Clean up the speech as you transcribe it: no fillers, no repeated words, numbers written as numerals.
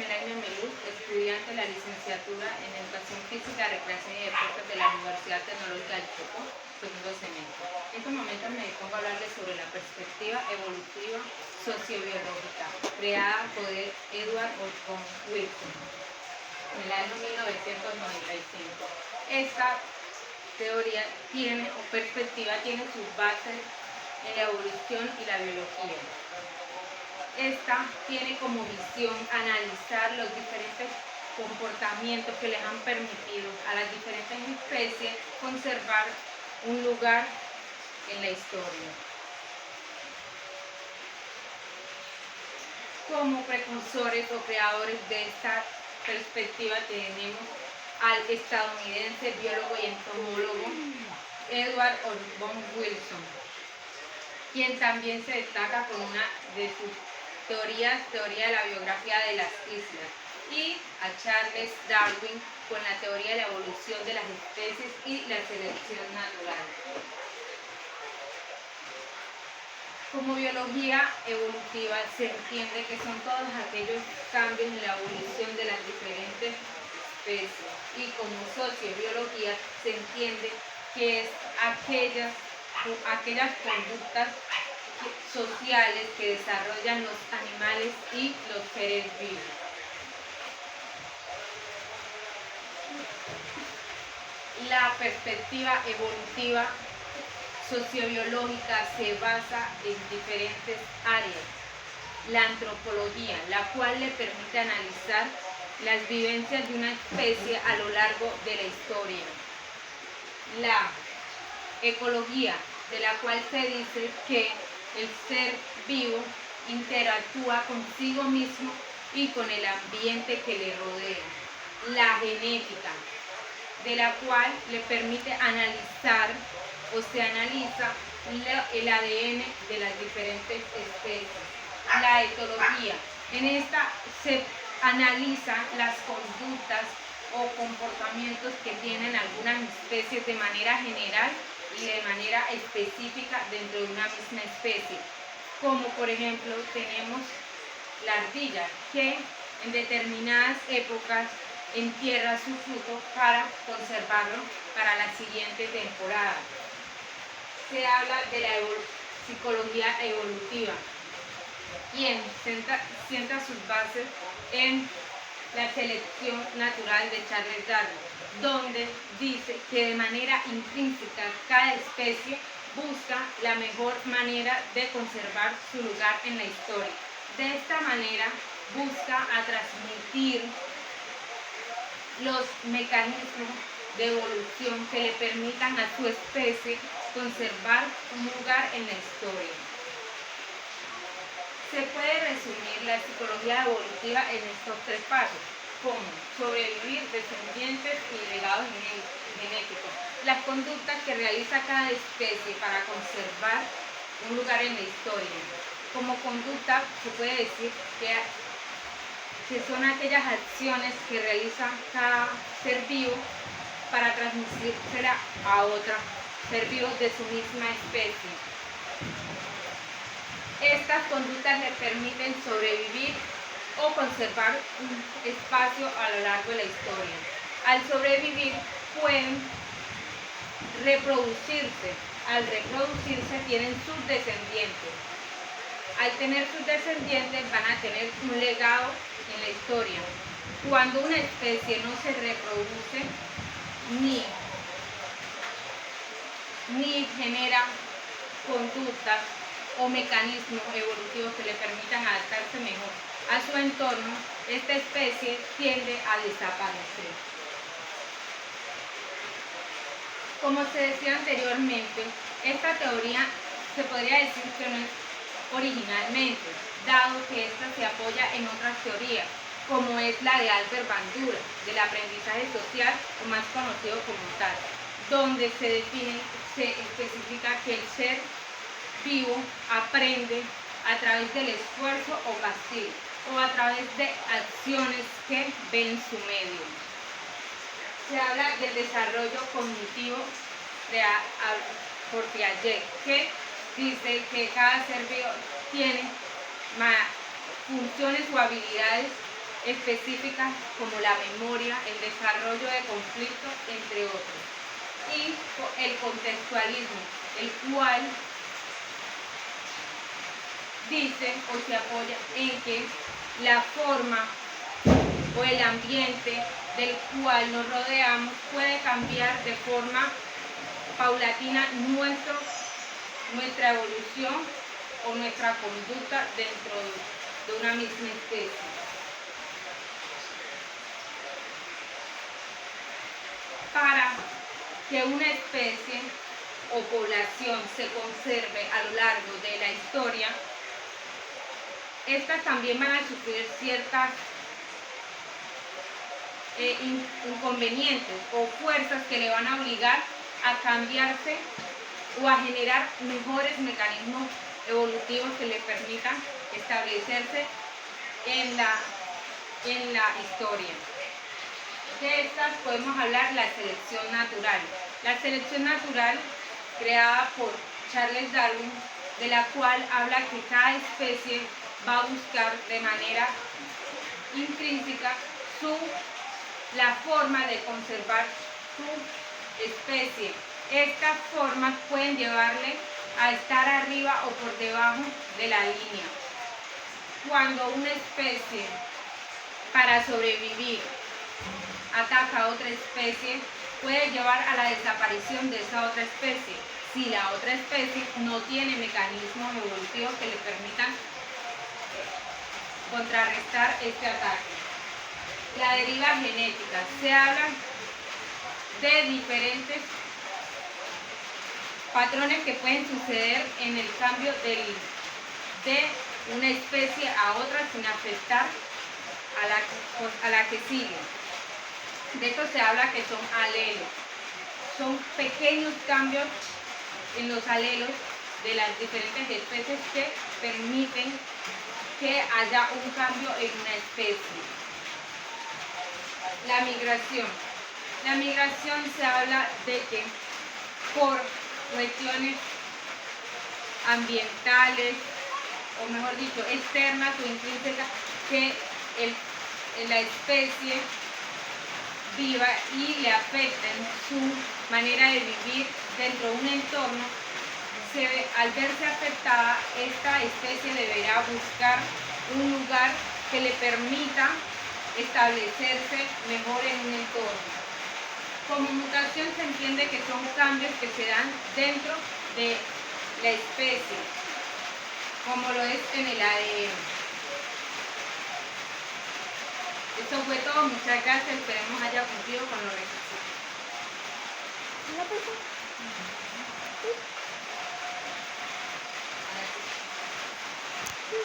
Melania Melú, estudiante de la licenciatura en Educación Física, Recreación y Deportes de la Universidad Tecnológica del Chocó, segundo semestre. En estos momentos me dispongo a hablarles sobre la perspectiva evolutiva sociobiológica, creada por Edward von Wilson en el año 1995. Esta teoría o perspectiva tiene sus bases en la evolución y la biología. Esta tiene como visión analizar los diferentes comportamientos que les han permitido a las diferentes especies conservar un lugar en la historia. Como precursores o creadores de esta perspectiva tenemos al estadounidense biólogo y entomólogo Edward von Wilson, quien también se destaca con una de sus teoría de la biografía de las islas, y a Charles Darwin con la teoría de la evolución de las especies y la selección natural. Como biología evolutiva se entiende que son todos aquellos cambios en la evolución de las diferentes especies, y como sociobiología se entiende que es aquellas conductas sociales que desarrollan los animales y los seres vivos. La perspectiva evolutiva sociobiológica se basa en diferentes áreas. La antropología, la cual le permite analizar las vivencias de una especie a lo largo de la historia. La ecología, de la cual se dice que el ser vivo interactúa consigo mismo y con el ambiente que le rodea. La genética, de la cual le permite analizar o se analiza el ADN de las diferentes especies. La etología, en esta se analizan las conductas o comportamientos que tienen algunas especies de manera general y de manera específica dentro de una misma especie, como por ejemplo tenemos la ardilla, que en determinadas épocas entierra su fruto para conservarlo para la siguiente temporada. Se habla de la psicología evolutiva, quien sienta sus bases en la selección natural de Charles Darwin, donde dice que de manera intrínseca cada especie busca la mejor manera de conservar su lugar en la historia. De esta manera busca transmitir los mecanismos de evolución que le permitan a su especie conservar un lugar en la historia. Se puede resumir la psicología evolutiva en estos tres pasos, como sobrevivir, descendientes y legados genéticos. Las conductas que realiza cada especie para conservar un lugar en la historia. Como conducta se puede decir que son aquellas acciones que realiza cada ser vivo para transmitírsela a otro ser vivo de su misma especie. Estas conductas le permiten sobrevivir o conservar un espacio a lo largo de la historia. Al sobrevivir pueden reproducirse. Al reproducirse tienen sus descendientes. Al tener sus descendientes van a tener un legado en la historia. Cuando una especie no se reproduce ni genera conductas o mecanismos evolutivos que le permitan adaptarse mejor a su entorno, esta especie tiende a desaparecer. Como se decía anteriormente, esta teoría se podría decir que no es originalmente, dado que esta se apoya en otras teorías, como es la de Albert Bandura, del aprendizaje social, o más conocido como tal, donde se especifica que el ser vivo aprende a través del esfuerzo o castigo, o a través de acciones que ve en su medio. Se habla del desarrollo cognitivo por Piaget, que dice que cada ser vivo tiene funciones o habilidades específicas como la memoria, el desarrollo de conflictos, entre otros. Y el contextualismo, el cual dice o se apoya en que la forma o el ambiente del cual nos rodeamos puede cambiar de forma paulatina nuestra evolución o nuestra conducta dentro de una misma especie. Para que una especie o población se conserve a lo largo de la historia, estas también van a sufrir ciertas inconvenientes o fuerzas que le van a obligar a cambiarse o a generar mejores mecanismos evolutivos que le permitan establecerse en la historia. De estas podemos hablar la selección natural. La selección natural, creada por Charles Darwin, de la cual habla que cada especie va a buscar de manera intrínseca la forma de conservar su especie. Estas formas pueden llevarle a estar arriba o por debajo de la línea. Cuando una especie, para sobrevivir, ataca a otra especie, puede llevar a la desaparición de esa otra especie, si la otra especie no tiene mecanismos evolutivos que le permitan contrarrestar este ataque. La deriva genética. Se habla de diferentes patrones que pueden suceder en el cambio de una especie a otra sin afectar a la que sigue. De esto se habla que son alelos. Son pequeños cambios en los alelos de las diferentes especies que permiten que haya un cambio en una especie. La migración. La migración se habla de que por cuestiones ambientales, o mejor dicho, externas o intrínsecas, que la especie viva y le afecten su manera de vivir dentro de un entorno, al verse afectada, esta especie deberá buscar un lugar que le permita establecerse mejor en un entorno. Como mutación se entiende que son cambios que se dan dentro de la especie, como lo es en el ADN. Esto fue todo, muchas gracias, esperemos haya cumplido con los requisitos.